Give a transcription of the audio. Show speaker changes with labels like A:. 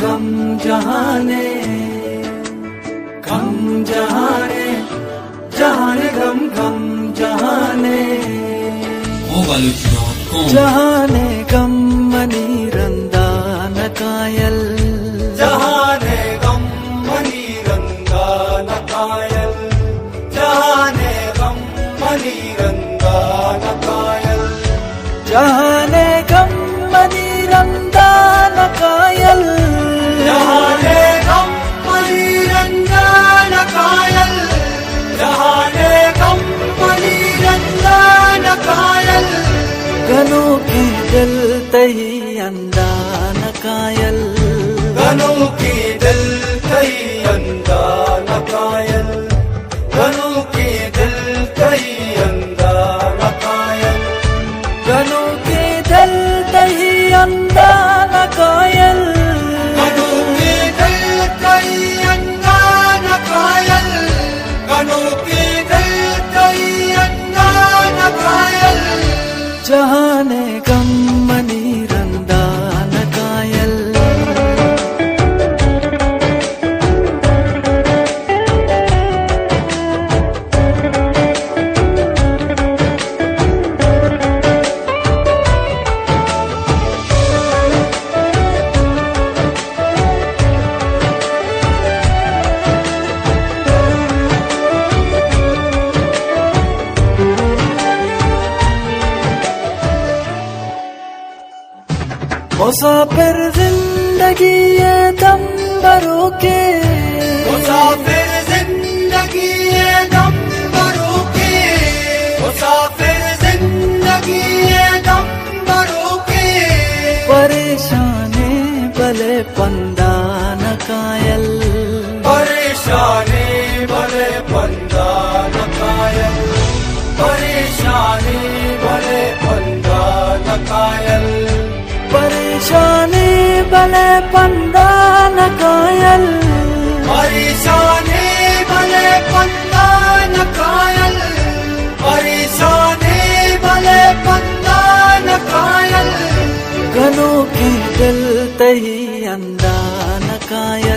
A: गम जहाने, गम जहाने, जहाने गम गम जहाने, जहाने गम money रंदान कायल,
B: जहाने गम money रंदान कायल, जहाने गम money रंदान कायल,
A: जहाने गम मनी रंदान कायल,
B: जहाने गम मनी रंदान कायल, जहाने गम मनी रंदान कायल,
A: गनों की दिल तही अंदान कायल,
B: गनों की दिल कई अंदान कायल, गनों की दिल कई अंदान कायल,
A: गनों की दिल तही अंदान कायल,
B: गनों की दिल कई अंदान कायल, गनों की दिल कई अंदान कायल,
A: जहाने गम मनी रंदान कायल, मुसाफिर जिंदगी ये दम भरो के,
B: मुसाफिर जिंदगी ये दम भरो के, मुसाफिर जिंदगी ये दम भरो के,
A: परेशाने भले पंदा न कायल,
B: परेशानी भले पंदा न कायल, परेशानी भले पंदा न कायल,
A: परेशानी भले पंदा न कायल,
B: परेशानी भले पंदा न कायल, परेशानी भले पंदा न कायल,
A: गनों की दिल तही अंदा न कायल।